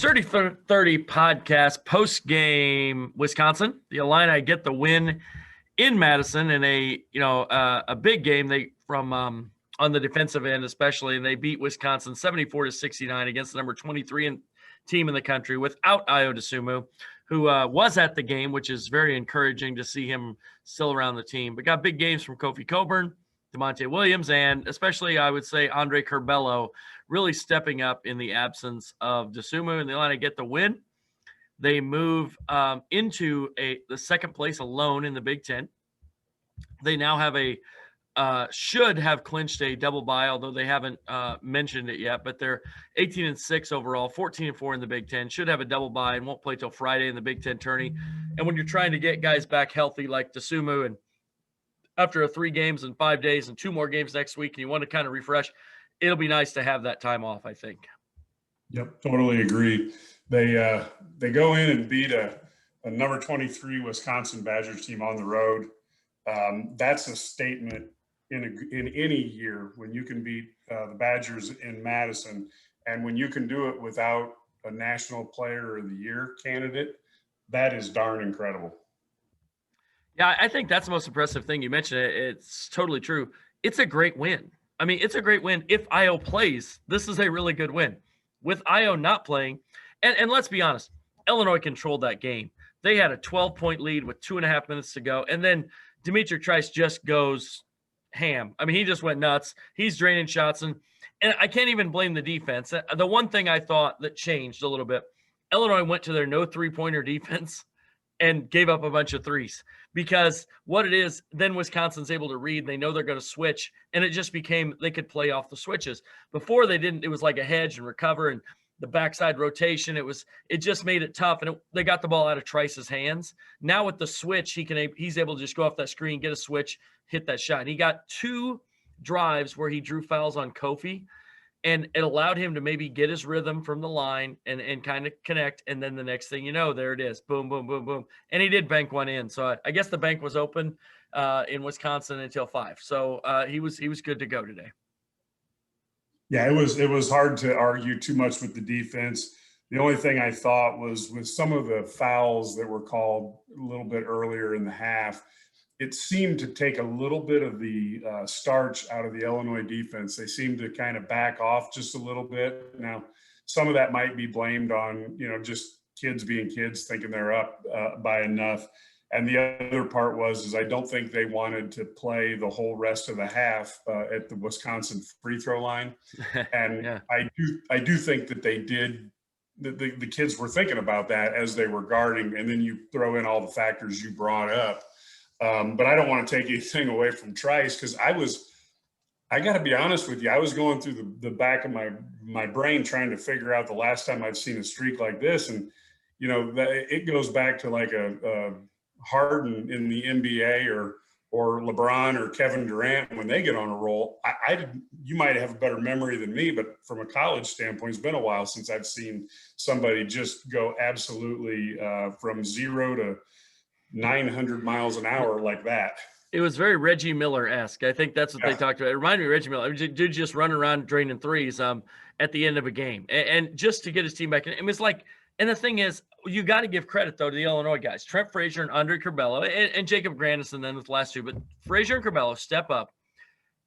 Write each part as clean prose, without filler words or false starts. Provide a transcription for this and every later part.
Sturdyfor30 podcast post-game Wisconsin. The Illini get the win in Madison in a big game. They from on the defensive end especially, and they beat Wisconsin 74-69 against the number 23 team in the country without Ayo Dosunmu, who was at the game, which is very encouraging to see him still around the team. But got big games from Kofi Cockburn, DeMonte Williams, and especially, I would say, Andre Curbelo really stepping up in the absence of Dosunmu, and the Illini get the win. They move into the second place alone in the Big Ten. They now have should have clinched a double bye, although they haven't mentioned it yet. But they're 18-6 overall, 14-4 in the Big Ten. Should have a double bye and won't play till Friday in the Big Ten tourney. And when you're trying to get guys back healthy like Dosunmu, and after 3 games in 5 days and 2 more games next week, and you want to kind of refresh, it'll be nice to have that time off, I think. Yep, totally agree. They go in and beat a number 23 Wisconsin Badgers team on the road. That's a statement in any year when you can beat the Badgers in Madison, and when you can do it without a National Player of the Year candidate. That is darn incredible. Yeah, I think that's the most impressive thing. You mentioned it. It's totally true. It's a great win. I mean, it's a great win. If Ayo plays, this is a really good win. With Ayo not playing, and let's be honest, Illinois controlled that game. They had a 12-point lead with 2.5 minutes to go, and then Dimitri Trice just goes ham. I mean, he just went nuts. He's draining shots, and I can't even blame the defense. The one thing I thought that changed a little bit, Illinois went to their no three-pointer defense and gave up a bunch of threes, because what it is, then Wisconsin's able to read. They know they're going to switch, and it just became they could play off the switches. Before they didn't. It was like a hedge and recover and the backside rotation. It just made it tough, and they got the ball out of Trice's hands. Now with the switch, he's able to just go off that screen, get a switch, hit that shot. And he got 2 drives where he drew fouls on Kofi, and it allowed him to maybe get his rhythm from the line and kind of connect. And then the next thing you know, there it is. Boom, boom, boom, boom. And he did bank one in. So I guess the bank was open in Wisconsin until 5. So he was good to go today. Yeah, it was hard to argue too much with the defense. The only thing I thought was with some of the fouls that were called a little bit earlier in the half, it seemed to take a little bit of the starch out of the Illinois defense. They seemed to kind of back off just a little bit. Now, some of that might be blamed on, just kids being kids, thinking they're up by enough. And the other part is I don't think they wanted to play the whole rest of the half at the Wisconsin free throw line. And yeah. I do think that they did. The kids were thinking about that as they were guarding, and then you throw in all the factors you brought up. But I don't want to take anything away from Trice, because I got to be honest with you, I was going through the back of my brain trying to figure out the last time I've seen a streak like this. And, it goes back to like a Harden in the NBA or LeBron or Kevin Durant when they get on a roll. You might have a better memory than me, but from a college standpoint, it's been a while since I've seen somebody just go absolutely from 0 to 900 miles an hour like that. It was very Reggie Miller-esque. I think that's what they talked about. It reminded me of Reggie Miller. I mean, dude just running around draining threes at the end of a game. And just to get his team back. And it was like, and the thing is, you got to give credit, though, to the Illinois guys. Trent Frazier and Andre Curbelo and Jacob Grandison then with the last 2. But Frazier and Curbelo step up.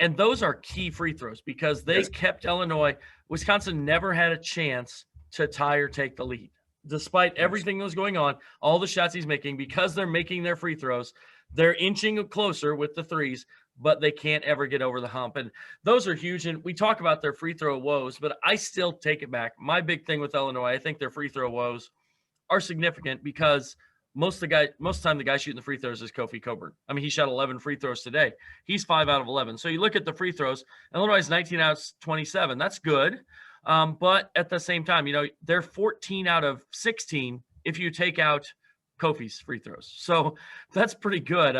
And those are key free throws because they kept Illinois. Wisconsin never had a chance to tie or take the lead. Despite everything that was going on, all the shots he's making, because they're making their free throws, they're inching closer with the threes, but they can't ever get over the hump. And those are huge. And we talk about their free throw woes, but I still take it back. My big thing with Illinois, I think their free throw woes are significant because most of the time the guy shooting the free throws is Kofi Cockburn. I mean, he shot 11 free throws today. He's 5 out of 11. So you look at the free throws, Illinois is 19 out of 27. That's good. But at the same time, they're 14 out of 16 if you take out Kofi's free throws. So that's pretty good.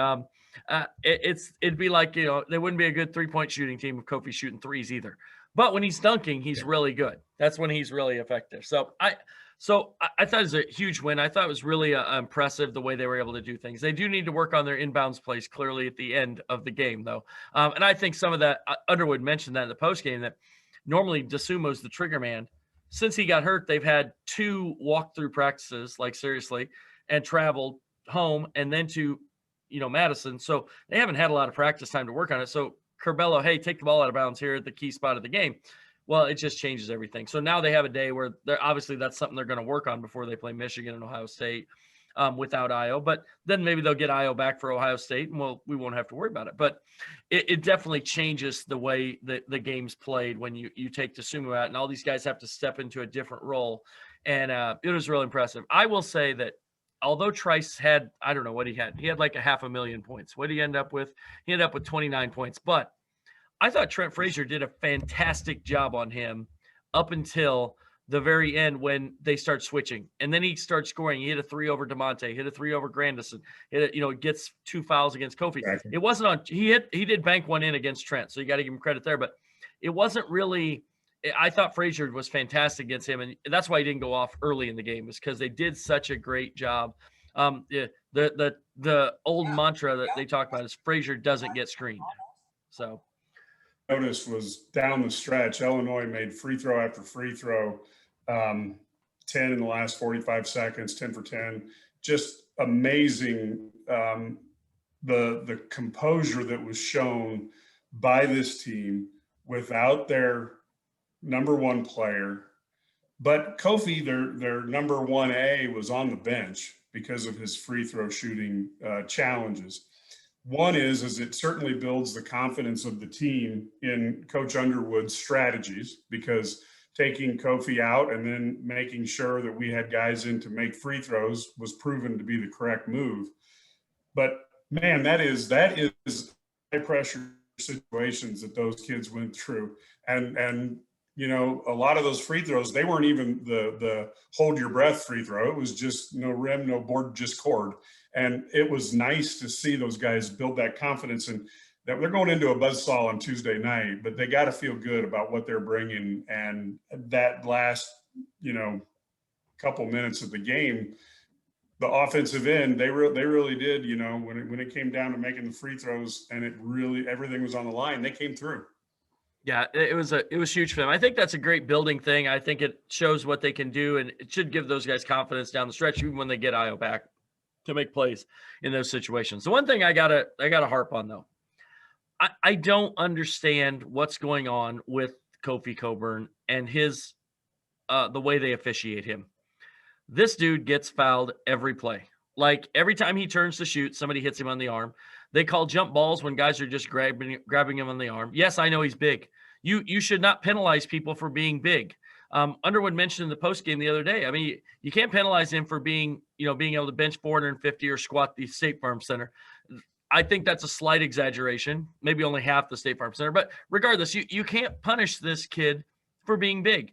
It'd be like, they wouldn't be a good 3-point shooting team if Kofi's shooting threes either. But when he's dunking, he's really good. That's when he's really effective. So I thought it was a huge win. I thought it was really impressive the way they were able to do things. They do need to work on their inbounds plays clearly at the end of the game, though. And I think some of that, Underwood mentioned that in the postgame, that normally Dosunmu's the trigger man. since he got hurt, they've had 2 walkthrough practices, like seriously, and traveled home and then to, Madison. So they haven't had a lot of practice time to work on it. So Curbelo, hey, take the ball out of bounds here at the key spot of the game. Well, it just changes everything. So now they have a day where they're obviously that's something they're going to work on before they play Michigan and Ohio State without Io. But then maybe they'll get Io back for Ohio State, and we won't have to worry about it. But it definitely changes the way the game's played when you take Dosunmu out, and all these guys have to step into a different role. And it was really impressive. I will say that although Trice had, I don't know what he had like 500,000 points. What did he end up with? He ended up with 29 points. But I thought Trent Frazier did a fantastic job on him up until the very end when they start switching. And then he starts scoring. He hit a 3 over DeMonte, hit a 3 over Grandison, gets 2 fouls against Kofi. Exactly. It wasn't on, he did bank one in against Trent. So you got to give him credit there, but it wasn't really, I thought Frazier was fantastic against him. And that's why he didn't go off early in the game, is because they did such a great job. The old mantra that they talk about is Frazier doesn't get screened. So noticed was down the stretch, Illinois made free throw after free throw, 10 in the last 45 seconds, 10 for 10. Just amazing, the composure that was shown by this team without their number one player. But Kofi, their number 1A, was on the bench because of his free throw shooting challenges. One is it certainly builds the confidence of the team in Coach Underwood's strategies, because taking Kofi out and then making sure that we had guys in to make free throws was proven to be the correct move. But man, that is high pressure situations that those kids went through. And a lot of those free throws, they weren't even the hold your breath free throw. It was just no rim, no board, just cord. And it was nice to see those guys build that confidence, and that they're going into a buzzsaw on Tuesday night, but they got to feel good about what they're bringing. And that last, couple minutes of the game, the offensive end, they really did, when it came down to making the free throws and everything was on the line, they came through. Yeah, it was huge for them. I think that's a great building thing. I think it shows what they can do, and it should give those guys confidence down the stretch, even when they get Io back to make plays in those situations. The one thing I gotta harp on, though, I don't understand what's going on with Kofi Cockburn and his the way they officiate him. This dude gets fouled every play. Like every time he turns to shoot, somebody hits him on the arm. They call jump balls when guys are just grabbing him on the arm. Yes, I know he's big. You should not penalize people for being big. Underwood mentioned in the postgame the other day, I mean, you can't penalize him for being able to bench 450 or squat the State Farm Center. I think that's a slight exaggeration, maybe only half the State Farm Center. But regardless, you can't punish this kid for being big.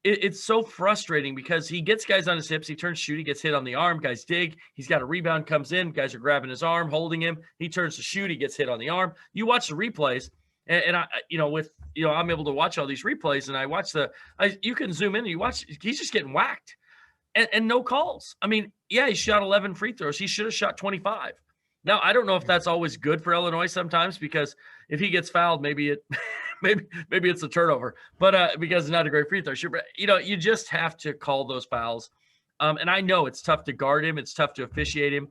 It's so frustrating because he gets guys on his hips. He turns to shoot. He gets hit on the arm. Guys dig. He's got a rebound, comes in. Guys are grabbing his arm, holding him. He turns to shoot. He gets hit on the arm. You watch the replays, and I'm able to watch all these replays, and I watch you can zoom in and you watch. He's just getting whacked, and no calls. I mean, yeah, he shot 11 free throws. He should have shot 25. Now, I don't know if that's always good for Illinois sometimes, because if he gets fouled, maybe it's a turnover, but because it's not a great free throw shooter. But, you just have to call those fouls. And I know it's tough to guard him. It's tough to officiate him.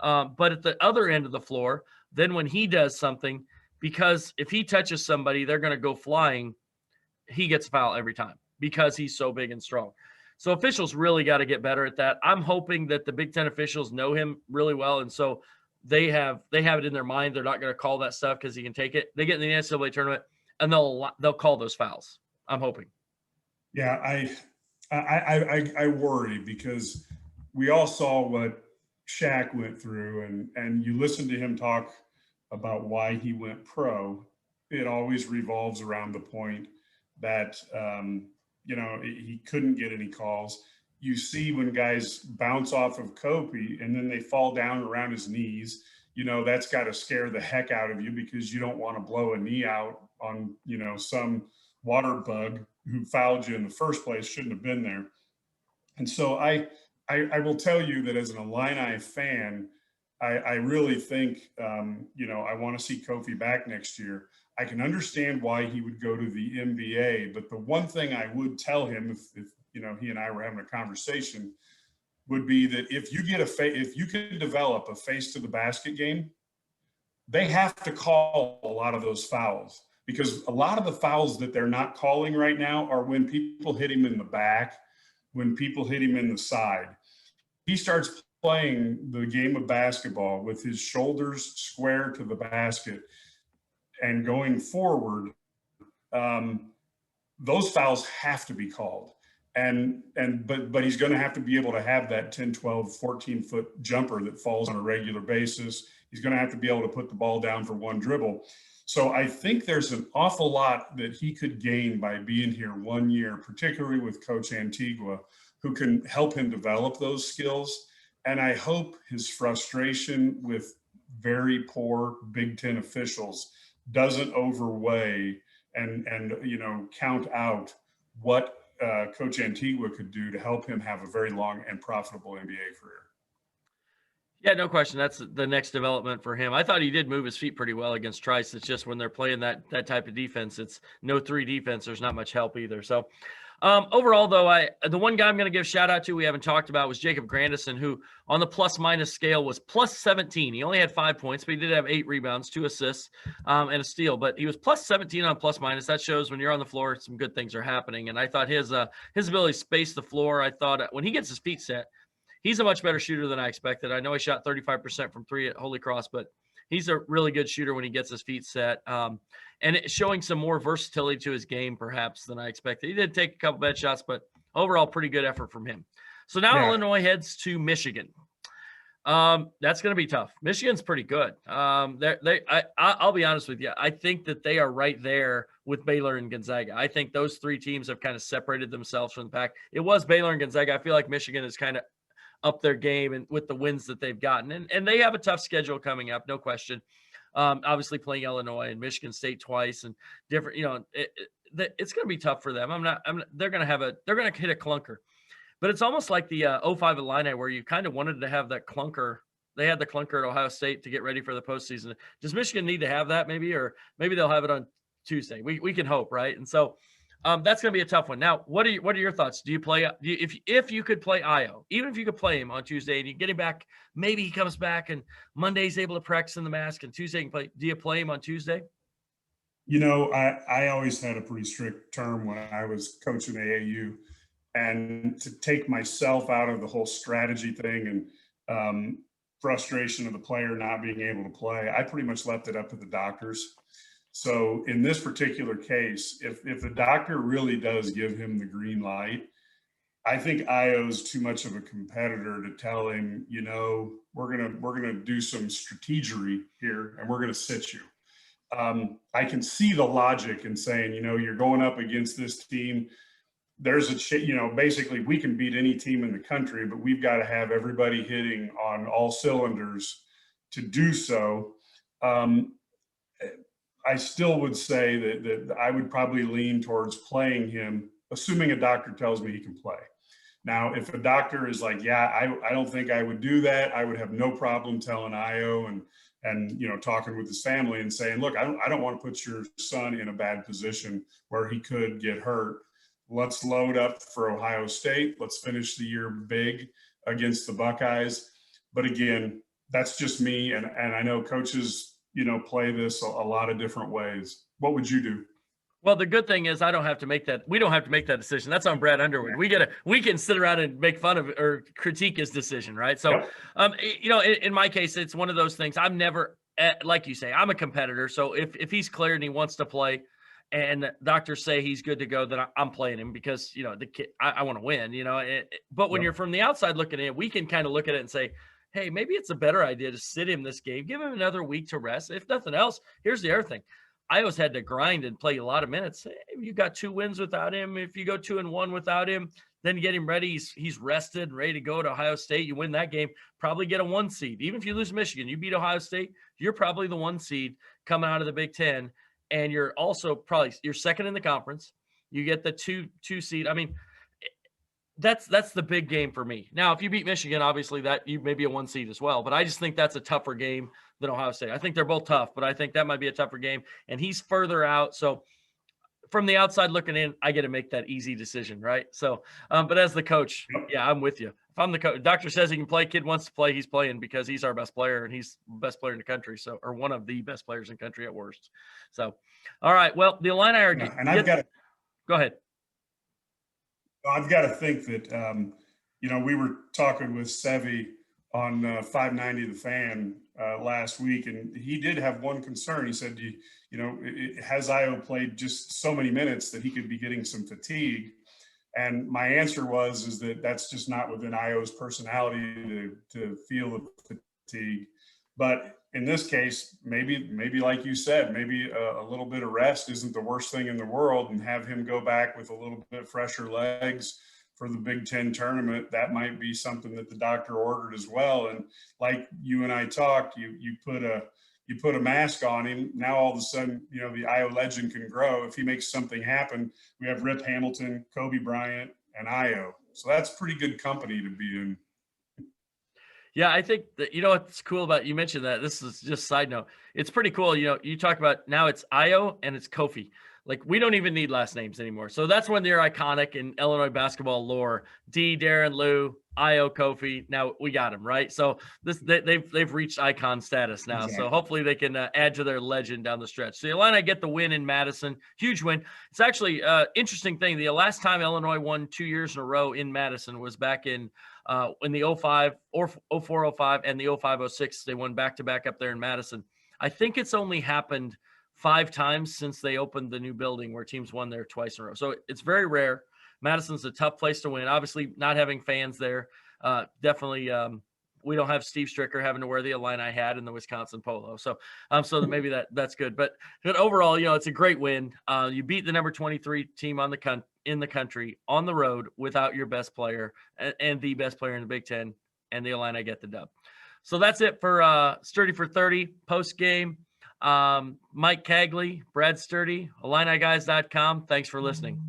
But at the other end of the floor, then when he does something, because if he touches somebody, they're going to go flying, he gets a foul every time because he's so big and strong. So officials really got to get better at that. I'm hoping that the Big Ten officials know him really well, and so they have it in their mind. They're not going to call that stuff because he can take it. They get in the NCAA tournament, and they'll call those fouls. I'm hoping. Yeah, I worry because we all saw what Shaq went through, and you listen to him talk about why he went pro. It always revolves around the point that he couldn't get any calls. You see when guys bounce off of Kofi and then they fall down around his knees, that's got to scare the heck out of you, because you don't want to blow a knee out on, some water bug who fouled you in the first place, shouldn't have been there. And so I will tell you that as an Illini fan, I really think, I want to see Kofi back next year. I can understand why he would go to the NBA, but the one thing I would tell him if he and I were having a conversation would be that if you can develop a face to the basket game, they have to call a lot of those fouls, because a lot of the fouls that they're not calling right now are when people hit him in the back, when people hit him in the side. He starts playing the game of basketball with his shoulders square to the basket and going forward, those fouls have to be called. But he's going to have to be able to have that 10, 12, 14-foot jumper that falls on a regular basis. He's going to have to be able to put the ball down for one dribble. So I think there's an awful lot that he could gain by being here 1 year, particularly with Coach Antigua, who can help him develop those skills. And I hope his frustration with very poor Big Ten officials doesn't overweigh and count out what Coach Antigua could do to help him have a very long and profitable NBA career. Yeah, no question. That's the next development for him. I thought he did move his feet pretty well against Trice. It's just when they're playing that type of defense, it's no 3 defense. There's not much help either. So overall, though, the one guy I'm going to give shout out to we haven't talked about was Jacob Grandison, who on the plus-minus scale was plus 17. He only had 5 points, but he did have 8 rebounds, 2 assists, and a steal. But he was plus 17 on plus-minus. That shows when you're on the floor, some good things are happening. And I thought his ability to space the floor, I thought when he gets his feet set, he's a much better shooter than I expected. I know he shot 35% from 3 at Holy Cross, but he's a really good shooter when he gets his feet set. And it's showing some more versatility to his game, perhaps, than I expected. He did take a couple bad shots, but overall, pretty good effort from him. So now Illinois heads to Michigan. That's going to be tough. Michigan's pretty good. I'll be honest with you. I think that they are right there with Baylor and Gonzaga. I think those 3 teams have kind of separated themselves from the pack. It was Baylor and Gonzaga. I feel like Michigan is kind of up their game and with the wins that they've gotten. And they have a tough schedule coming up, no question. Obviously playing Illinois and Michigan State twice and different, it's going to be tough for them. They're going to hit a clunker, but it's almost like the 05 Illini where you kind of wanted to have that clunker. They had the clunker at Ohio State to get ready for the postseason. Does Michigan need to have that or maybe they'll have it on Tuesday? We can hope, right? And so that's going to be a tough one. Now, what are your thoughts? Do you play if you could play Io, even if you could play him on Tuesday and you get him back, maybe he comes back and Monday's able to practice in the mask and Tuesday he can play. Do you play him on Tuesday? I always had a pretty strict term when I was coaching AAU, and to take myself out of the whole strategy thing and frustration of the player not being able to play, I pretty much left it up to the doctors. So in this particular case, if the doctor really does give him the green light, I think Io's too much of a competitor to tell him, we're gonna do some strategery here and we're gonna sit you. I can see the logic in saying, you're going up against this team. There's basically we can beat any team in the country, but we've got to have everybody hitting on all cylinders to do so. I still would say that I would probably lean towards playing him, assuming a doctor tells me he can play. Now, if a doctor is like, I don't think I would do that, I would have no problem telling Io and talking with his family and saying, look, I don't want to put your son in a bad position where he could get hurt. Let's load up for Ohio State. Let's finish the year big against the Buckeyes. But again, that's just me, and I know coaches play this a lot of different ways. What would you do? Well, the good thing is I don't have to make that. We don't have to make that decision. That's on Brad Underwood. Yeah. We can sit around and make fun of or critique his decision, right? So, in my case, it's one of those things. I'm never, like you say, I'm a competitor. So if he's cleared and he wants to play, and doctors say he's good to go, then I'm playing him because the kid. I want to win. But when you're from the outside looking at it, we can kind of look at it and say, hey, maybe it's a better idea to sit him this game, give him another week to rest. If nothing else, here's the other thing. I always had to grind and play a lot of minutes. Hey, you got 2 wins without him. If you go 2-1 without him, then you get him ready. He's rested, ready to go to Ohio State. You win that game, probably get a 1 seed. Even if you lose Michigan, you beat Ohio State, you're probably the 1 seed coming out of the Big Ten. And you're also you're second in the conference. You get the two seed. I mean, that's the big game for me. Now, if you beat Michigan, obviously that you may be a 1 seed as well, but I just think that's a tougher game than Ohio State. I think they're both tough, but I think that might be a tougher game. And he's further out. So from the outside looking in, I get to make that easy decision, right? So, but as the coach, yeah, I'm with you. If I'm the coach, doctor says he can play, kid wants to play, he's playing because he's our best player and he's the best player in the country. So, or one of the best players in the country at worst. So, all right. Well, the Illini are. Yeah, and I've got to go ahead. I've got to think that we were talking with Sevy on 590 The Fan last week, and he did have one concern. He said, has Io played just so many minutes that he could be getting some fatigue? And my answer is that that's just not within Io's personality to feel the fatigue. But in this case, maybe like you said, maybe a little bit of rest isn't the worst thing in the world, and have him go back with a little bit fresher legs for the Big Ten tournament. That might be something that the doctor ordered as well. And like you and I talked, you put a mask on him. Now all of a sudden, the Io legend can grow. If he makes something happen, we have Rip Hamilton, Kobe Bryant, and Io. So that's pretty good company to be in. Yeah, I think that, what's cool about, you mentioned that, this is just side note. It's pretty cool. You talk about now it's Io and it's Kofi. Like, we don't even need last names anymore. So that's when they're iconic in Illinois basketball lore. D, Darren, Lou, Io, Kofi. Now we got him, right? So they've reached icon status now. Exactly. So hopefully they can add to their legend down the stretch. So the Illini get the win in Madison. Huge win. It's actually interesting thing. The last time Illinois won 2 years in a row in Madison was back in the 05 or 04-05 and the 05-06. They won back-to-back up there in Madison. I think it's only happened 5 times since they opened the new building where teams won there twice in a row. So it's very rare. Madison's a tough place to win. Obviously, not having fans there. Definitely, we don't have Steve Stricker having to wear the Illini hat in the Wisconsin polo. So maybe that's good. But overall, it's a great win. You beat the number 23 team in the country on the road without your best player and the best player in the Big Ten, and the Illini get the dub. So that's it for Sturdy for 30 post game. Mike Cagley, Brad Sturdy, IlliniGuys.com. Thanks for listening.